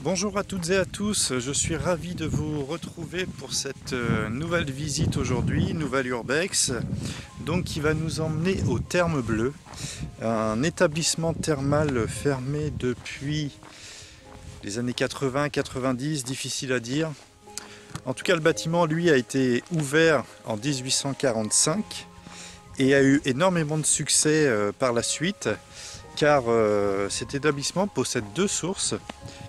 Bonjour à toutes et à tous, je suis ravi de vous retrouver pour cette nouvelle visite aujourd'hui, nouvelle urbex, donc qui va nous emmener au Thermes Bleues, un établissement thermal fermé depuis les années 80-90, difficile à dire. En tout cas, le bâtiment, lui, a été ouvert en 1845 et a eu énormément de succès par la suite, car cet établissement possède deux sources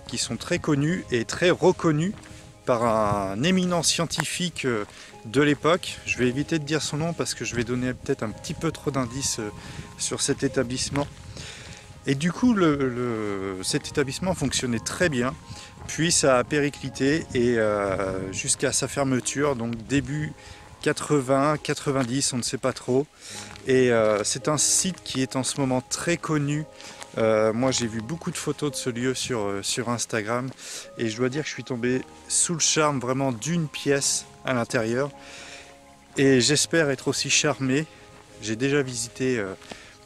qui sont très connues et très reconnues par un éminent scientifique de l'époque. Je vais éviter de dire son nom parce que je vais donner peut-être un petit peu trop d'indices sur cet établissement. Et du coup, cet établissement fonctionnait très bien, puis ça a périclité et jusqu'à sa fermeture, donc début 80, 90, on ne sait pas trop. Et c'est un site qui est en ce moment très connu. Moi j'ai vu beaucoup de photos de ce lieu sur Instagram et je dois dire que je suis tombé sous le charme vraiment d'une pièce à l'intérieur. Et j'espère être aussi charmé. J'ai déjà visité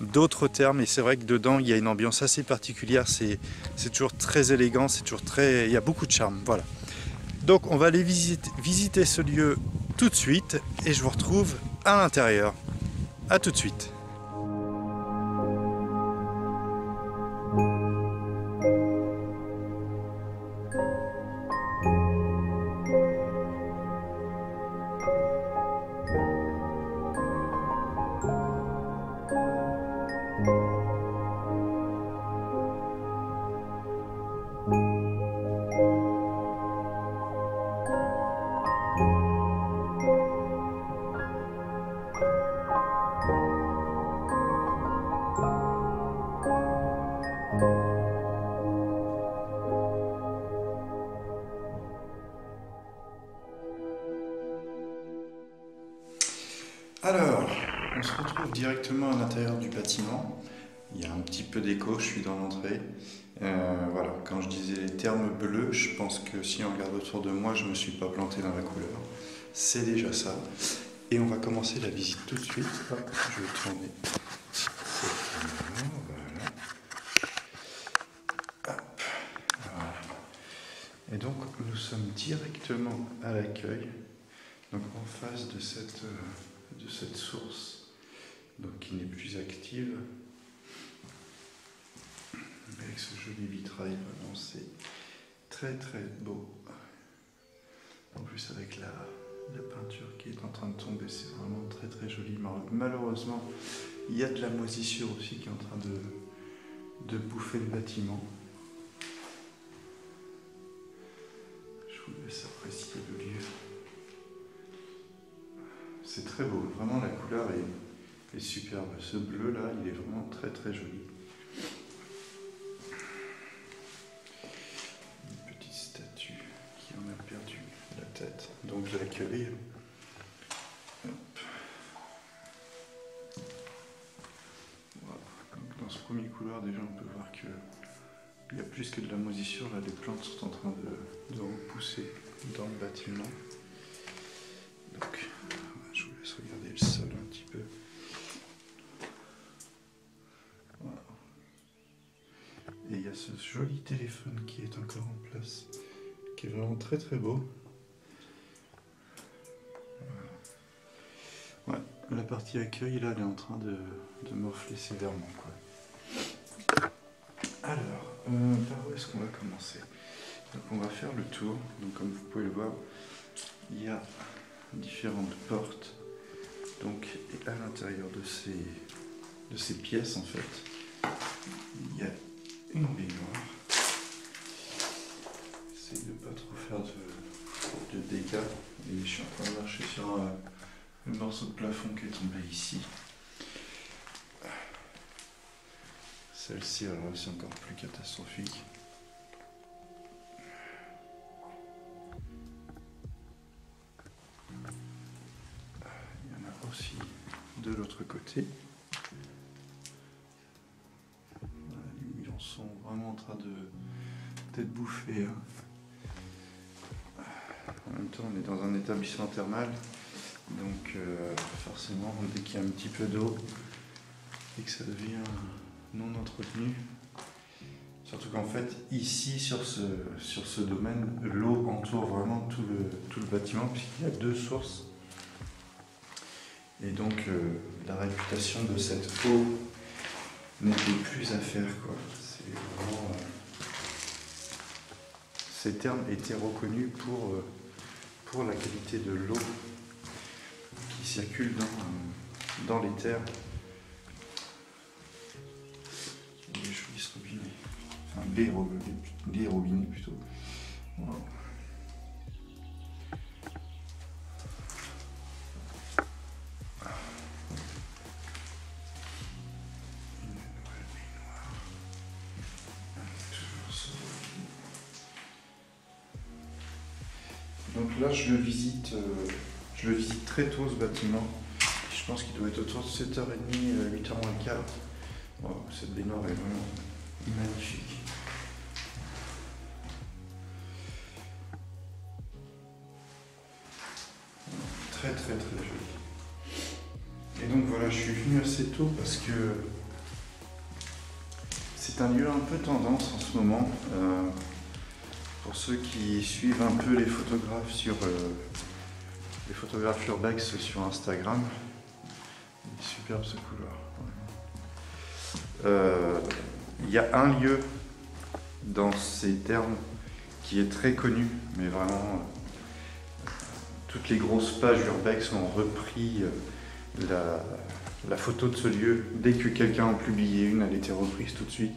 d'autres thermes et c'est vrai que dedans il y a une ambiance assez particulière. C'est toujours très élégant, c'est toujours très, il y a beaucoup de charme. Voilà. Donc on va aller visiter ce lieu tout de suite et je vous retrouve à l'intérieur. A tout de suite. Alors, on se retrouve directement à l'intérieur du bâtiment. Il y a un petit peu d'écho, je suis dans l'entrée. Voilà, quand je disais les Thermes Bleus, je pense que si on regarde autour de moi, je ne me suis pas planté dans la couleur. C'est déjà ça. Et on va commencer la visite tout de suite. Hop, je vais tourner cette caméra, voilà. Hop, voilà. Et donc, nous sommes directement à l'accueil, donc en face de cette source, donc qui n'est plus active. Avec ce joli vitrail, vraiment c'est très très beau. En plus avec la peinture qui est en train de tomber, c'est vraiment très très joli. Malheureusement, il y a de la moisissure aussi qui est en train de bouffer le bâtiment. Je vous laisse apprécier le lieu. C'est très beau, vraiment la couleur est superbe. Ce bleu là, il est vraiment très très joli. Une petite statue qui en a perdu la tête, donc je vais l'accueillir. Voilà. Donc dans ce premier couloir déjà on peut voir que il y a plus que de la moisissure, là les plantes sont en train de repousser dans le bâtiment. Donc je vous laisse regarder le sol un petit peu. Voilà. Et il y a ce joli téléphone qui est encore en place, qui est vraiment très très beau. Voilà. Ouais, la partie accueil là, elle est en train de morfler sévèrement, quoi. Alors, par où est-ce qu'on va commencer? Donc on va faire le tour. Donc comme vous pouvez le voir, il y a différentes portes. Donc à l'intérieur de ces pièces en fait, il y a une baignoire. J'essaie de ne pas trop faire de dégâts. Et je suis en train de marcher sur un morceau de plafond qui est tombé ici. Celle-ci, alors c'est encore plus catastrophique. Il y en a aussi de l'autre côté. Les murs sont vraiment en train d'être bouffés. En même temps, on est dans un établissement thermal, donc forcément, dès qu'il y a un petit peu d'eau et que ça devient non entretenu, Surtout qu'en fait, ici, sur ce domaine, l'eau entoure vraiment tout le bâtiment, puisqu'il y a 2 sources. Et donc, la réputation de cette eau n'était plus à faire, quoi. C'est vraiment... ces termes étaient reconnus pour la qualité de l'eau qui circule dans les terres. Des jolis robinets. Enfin, des robinets plutôt. Voilà. Donc là, je le visite très tôt, ce bâtiment. Je pense qu'il doit être autour de 7h30, 8h moins le quart. Wow, cette baignoire est vraiment magnifique. Très très très joli. Et donc voilà, je suis venu assez tôt parce que c'est un lieu un peu tendance en ce moment. Pour ceux qui suivent un peu les photographes urbex sur Instagram, il est superbe ce couloir. Il y a un lieu dans ces termes qui est très connu, mais vraiment toutes les grosses pages urbex ont repris la photo de ce lieu. Dès que quelqu'un en publiait une, elle était reprise tout de suite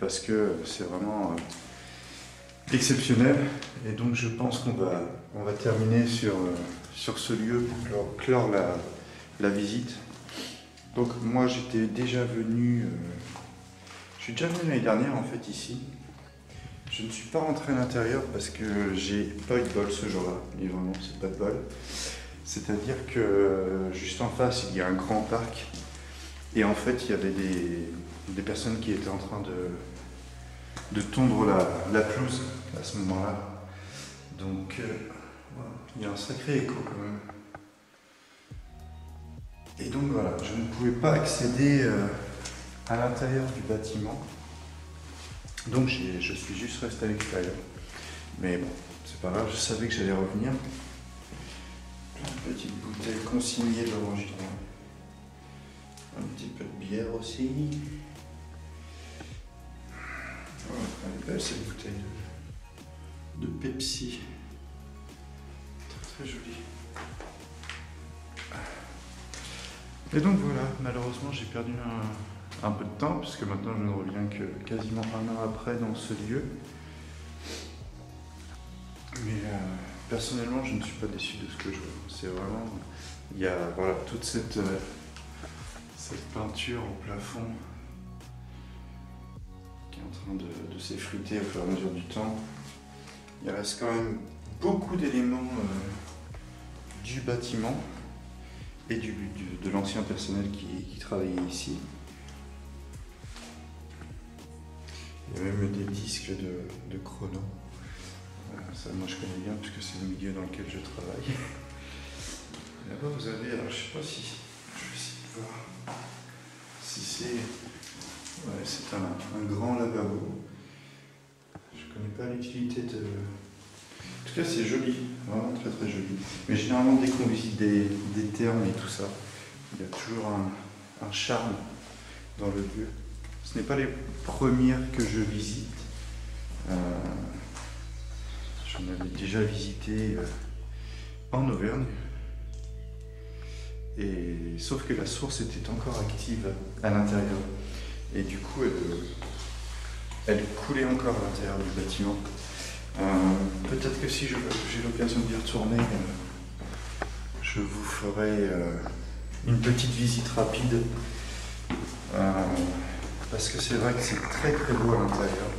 parce que c'est vraiment exceptionnel. Et donc je pense qu'on va terminer sur ce lieu pour clore la visite. Donc moi j'étais déjà venu, je suis déjà venu l'année dernière en fait ici. Je ne suis pas rentré à l'intérieur parce que j'ai pas eu de bol ce jour-là, mais vraiment c'est pas de bol. C'est-à-dire que juste en face il y a un grand parc et en fait il y avait des personnes qui étaient en train de tondre la pelouse à ce moment-là. Donc il y a un sacré écho quand même. Et donc voilà, je ne pouvais pas accéder à l'intérieur du bâtiment. Donc je suis juste resté à l'extérieur. Mais bon, c'est pas grave, je savais que j'allais revenir. Plein de petites bouteilles consignées de l'orange. Un petit peu de bière aussi. Oh, elle est belle cette bouteille de Pepsi. Très très jolie. Et donc voilà, malheureusement j'ai perdu un peu de temps puisque maintenant je ne reviens que quasiment 1 an après dans ce lieu. Mais personnellement je ne suis pas déçu de ce que je vois. C'est vraiment, il y a voilà, toute cette peinture au plafond qui est en train de s'effriter au fur et à mesure du temps. Il reste quand même beaucoup d'éléments du bâtiment et de l'ancien personnel qui travaillait ici. Il y a même des disques de chrono. Ça, moi je connais bien puisque c'est le milieu dans lequel je travaille. Là-bas vous avez, alors je sais pas si, je vais essayer de voir si c'est, ouais, c'est un grand lavabo. Je connais pas l'utilité de... En tout cas c'est joli, vraiment très très joli. Mais généralement dès qu'on visite des thermes et tout ça, il y a toujours un charme dans le lieu. Ce n'est pas les premières que je visite. J'en avais déjà visité en Auvergne. Et, sauf que la source était encore active à l'intérieur. Et du coup, elle coulait encore à l'intérieur du bâtiment. Peut-être que si j'ai l'occasion d'y retourner, je vous ferai une petite visite rapide. Parce que c'est vrai que c'est très très beau à l'intérieur.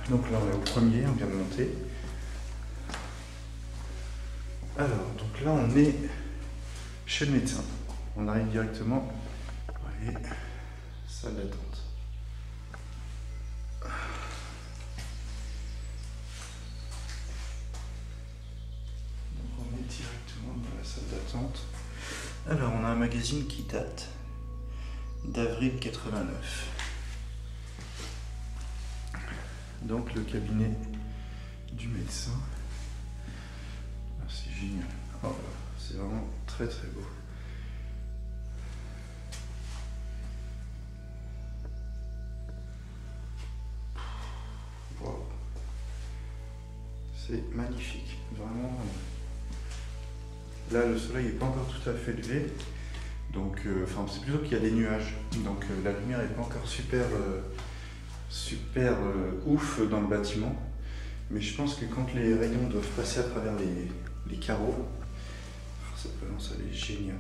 Donc là on est au premier, on vient de monter. Alors, donc là on est chez le médecin. On arrive directement, vous voyez, salle d'attente. Donc on est directement dans la salle d'attente. Alors on a un magazine qui date d'avril 89. Donc le cabinet du médecin. Ah, c'est génial. Oh, c'est vraiment très très beau. Wow. C'est magnifique, vraiment. Là le soleil n'est pas encore tout à fait levé. Donc, c'est plutôt qu'il y a des nuages. Donc la lumière n'est pas encore super ouf dans le bâtiment. Mais je pense que quand les rayons doivent passer à travers les carreaux, cette balance elle est géniale.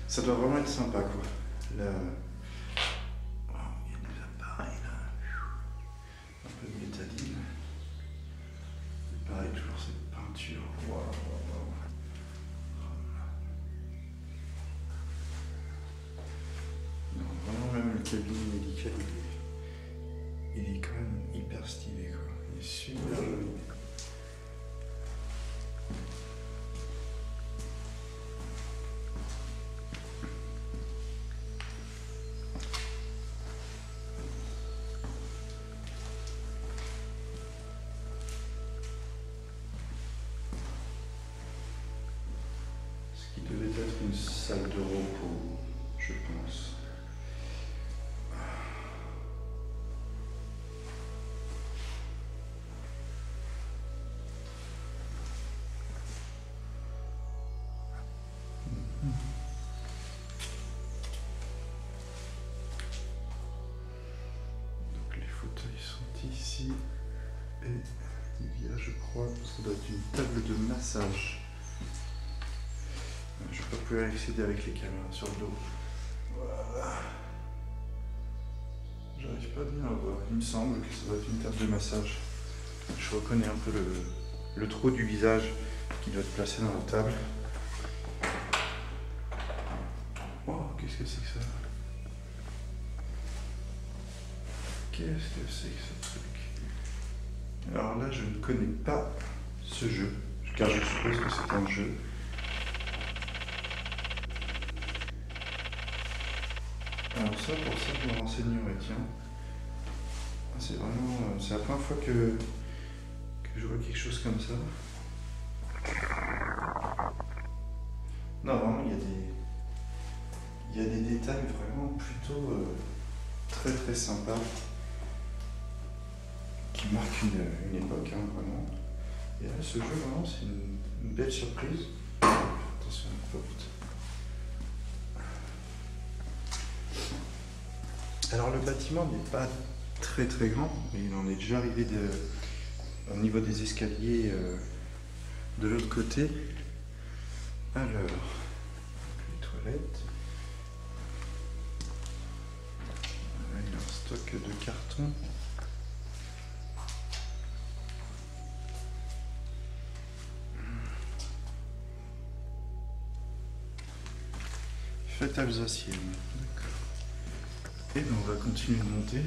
Ça doit vraiment être sympa quoi. Là, il y a des appareils là. Un peu de métalline. Pareil, toujours cette peinture. Waouh, waouh. Non, vraiment même le cabinet médical il est quand même hyper stylé quoi. Il est super joli. Ce qui devait être une salle de repos, je pense. Donc les fauteuils sont ici et il y a, je crois, ça doit être une table de massage. Je ne vais pas pouvoir accéder avec les caméras sur le dos. Voilà. J'arrive pas à bien la voir. Il me semble que ça doit être une table de massage. Je reconnais un peu le trou du visage qui doit être placé dans la table. Oh, qu'est-ce que c'est que ça? Qu'est-ce que c'est que ce truc? Alors là, je ne connais pas ce jeu, car je suppose que c'est un jeu. Alors ça, pour ça, je me renseignerai, tiens. C'est vraiment... c'est la première fois que je vois quelque chose comme ça. Non, vraiment, il y a des détails vraiment plutôt très très sympas qui marquent une époque, hein, vraiment. Et là, ce jeu, vraiment, c'est une belle surprise. Attention à la porte. Alors le bâtiment n'est pas très très grand, mais il en est déjà arrivé au niveau des escaliers de l'autre côté. Alors, les toilettes. Là, il y a un stock de cartons. Fête alsacienne, d'accord. Et bien on va continuer de monter.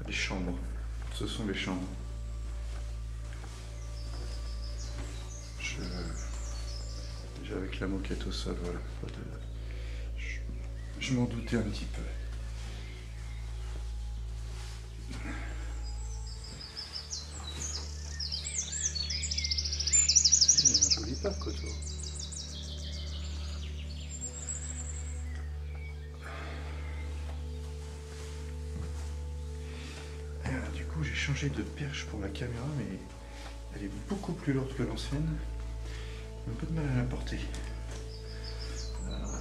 Les chambres, ce sont les chambres. Déjà avec la moquette au sol, voilà. Je m'en doutais un petit peu. Il y a un joli parc autour. Du coup, j'ai changé de perche pour la caméra, mais elle est beaucoup plus lourde que l'ancienne. J'ai un peu de mal à la porter.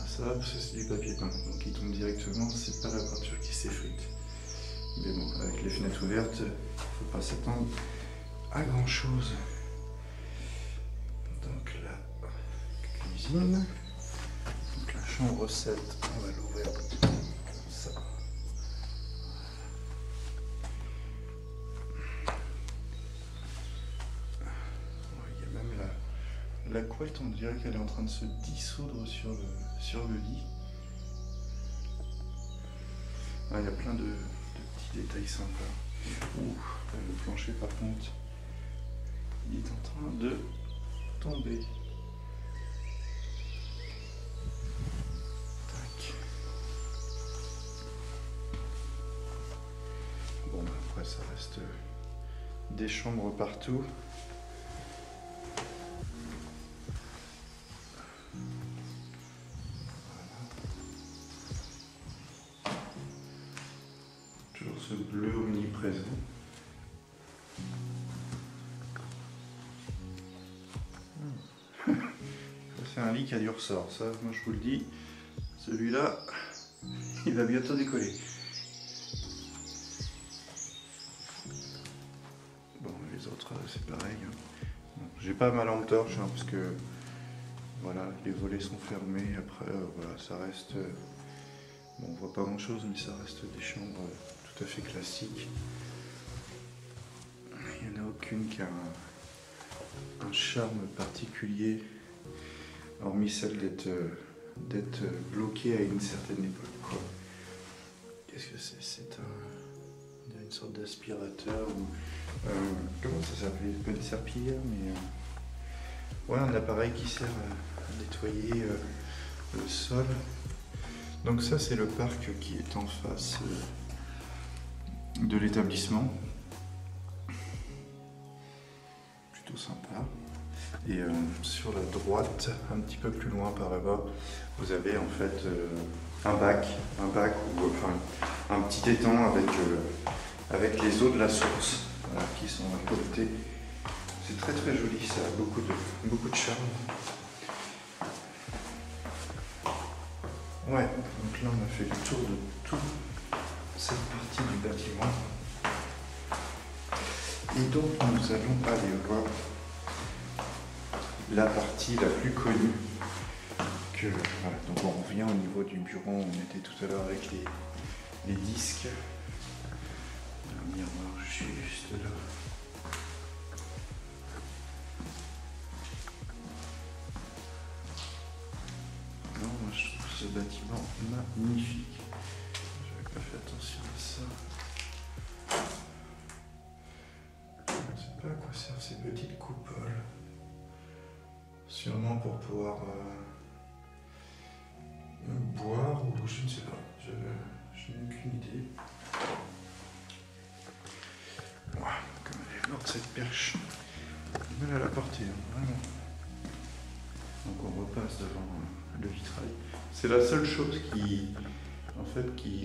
Ça va parce que c'est du papier peint, donc il tombe directement, c'est pas la peinture qui s'effrite. Mais bon, avec les fenêtres ouvertes, il ne faut pas s'attendre à grand chose. Donc la cuisine, donc la chambre 7, on va l'ouvrir comme ça. Il y a même la couette, on dirait qu'elle est en train de se dissoudre sur le lit. Ah, il y a plein de petits détails sympas. Ouh, le plancher par contre, il est en train de tomber. Tac. Bon, après ça reste des chambres partout. Toujours ce bleu omniprésent. C'est un lit qui a du ressort, ça, moi je vous le dis. Celui-là, il va bientôt décoller. Bon, les autres, c'est pareil. Bon, j'ai pas ma lampe torche, hein, parce que voilà, les volets sont fermés. Après, voilà, ça reste. Bon, on voit pas grand-chose, mais ça reste des chambres tout à fait classiques. Il n'y en a aucune qui a un charme particulier, hormis celle d'être bloquée à une certaine époque. Qu'est-ce que c'est? C'est une sorte d'aspirateur ou comment ça s'appelle? Pas une serpillière, mais ouais, un appareil qui sert à nettoyer le sol. Donc ça, c'est le parc qui est en face de l'établissement. Plutôt sympa. Et sur la droite, un petit peu plus loin par là-bas, vous avez en fait un bac ou enfin un petit étang avec les eaux de la source, voilà, qui sont à côté. C'est très très joli, ça a beaucoup de charme. Ouais, donc là on a fait le tour de toute cette partie du bâtiment. Et donc nous allons aller voir la partie la plus connue. Voilà, donc on revient au niveau du bureau, on était tout à l'heure avec les disques. Un miroir juste là. Non, moi je trouve ce bâtiment magnifique. J'avais pas fait attention à ça. Je ne sais pas à quoi servent ces petites coupoles. Sûrement pour pouvoir boire ou je ne sais pas. Je n'ai aucune idée. Voilà, comme elle est morte cette perche. J'ai mal à la porter, hein, vraiment. Donc on repasse devant le vitrail. C'est la seule chose qui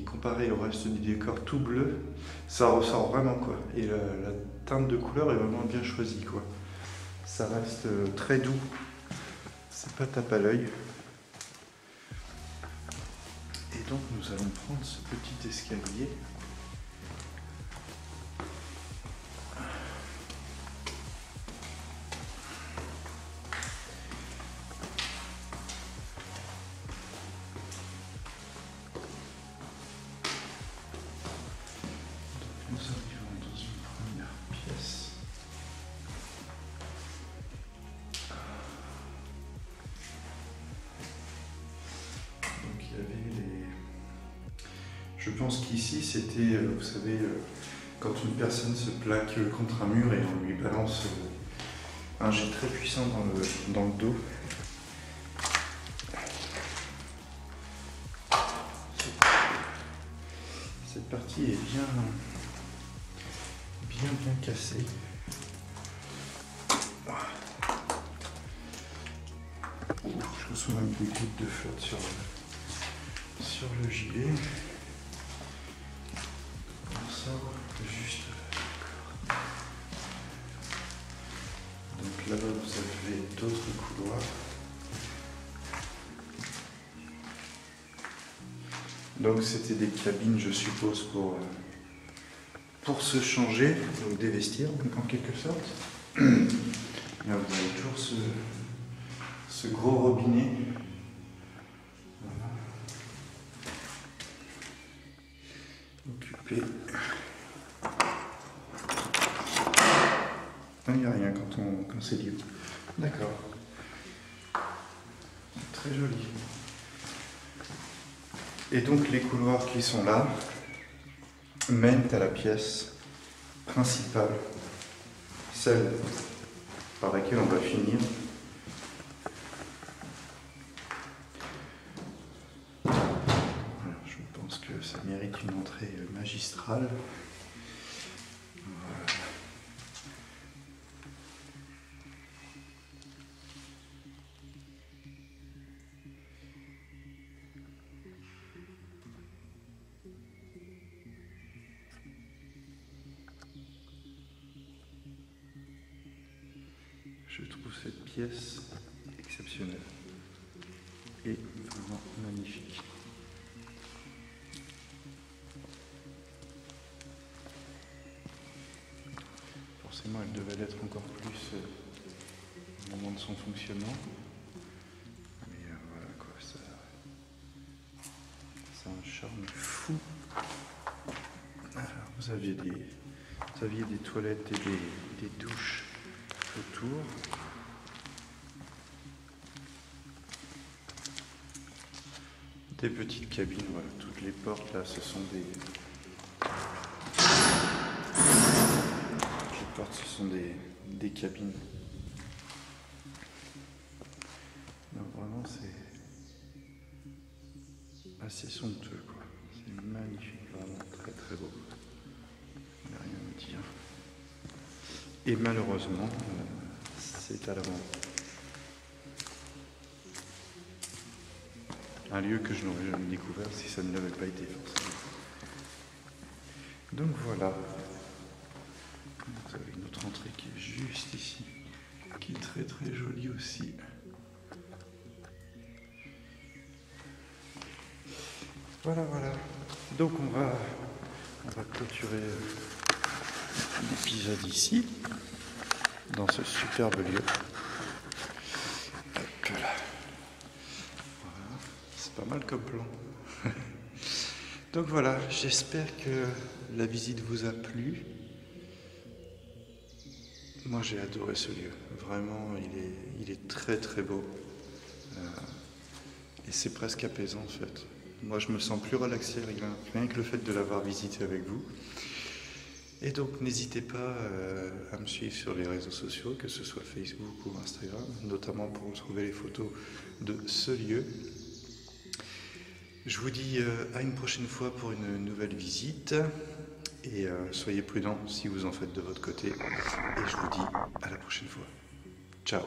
comparé au reste du décor tout bleu, ça ressort vraiment quoi. Et la teinte de couleur est vraiment bien choisie quoi. Ça reste très doux. C'est pas tape à l'œil. Et donc nous allons prendre ce petit escalier. Nous arrivons dans une première pièce. Donc il y avait les... Je pense qu'ici c'était, vous savez, quand une personne se plaque contre un mur et on lui balance un jet très puissant dans le dos. Cette partie est bien cassée. Je reçois même plus de gouttes de flotte sur le gilet. On sort juste. Donc là-bas vous avez d'autres couloirs. Donc c'était des cabines, je suppose, pour se changer, donc dévestir donc en quelque sorte. Et là, vous avez toujours ce gros robinet. Voilà. Occupé. Il n'y a rien quand c'est libre. D'accord. Très joli. Et donc les couloirs qui sont là mènent à la pièce principale, celle par laquelle on va finir. Alors, je pense que ça mérite une entrée magistrale. Voilà. Je trouve cette pièce exceptionnelle et vraiment magnifique. Forcément, elle devait l'être encore plus au moment de son fonctionnement. Mais voilà quoi, ça a un charme fou. Alors, vous aviez des toilettes et des douches autour. Des petites cabines, voilà, toutes les portes là, ce sont des cabines. Donc vraiment c'est assez somptueux quoi. C'est magnifique, vraiment très très beau. Il n'y a rien à dire. Et malheureusement, c'est à l'avant. Un lieu que je n'aurais jamais découvert si ça ne l'avait pas été forcément. Donc voilà. Vous avez une autre entrée qui est juste ici, qui est très très jolie aussi. Voilà. Donc on va clôturer l'épisode ici, dans ce superbe lieu. Hop là. Voilà. C'est pas mal comme plan. Donc voilà, j'espère que la visite vous a plu. Moi j'ai adoré ce lieu, vraiment il est très très beau et c'est presque apaisant en fait. Moi je me sens plus relaxé rien que le fait de l'avoir visité avec vous. Et donc n'hésitez pas à me suivre sur les réseaux sociaux, que ce soit Facebook ou Instagram, notamment pour retrouver les photos de ce lieu. Je vous dis à une prochaine fois pour une nouvelle visite. Et soyez prudents si vous en faites de votre côté. Et je vous dis à la prochaine fois. Ciao.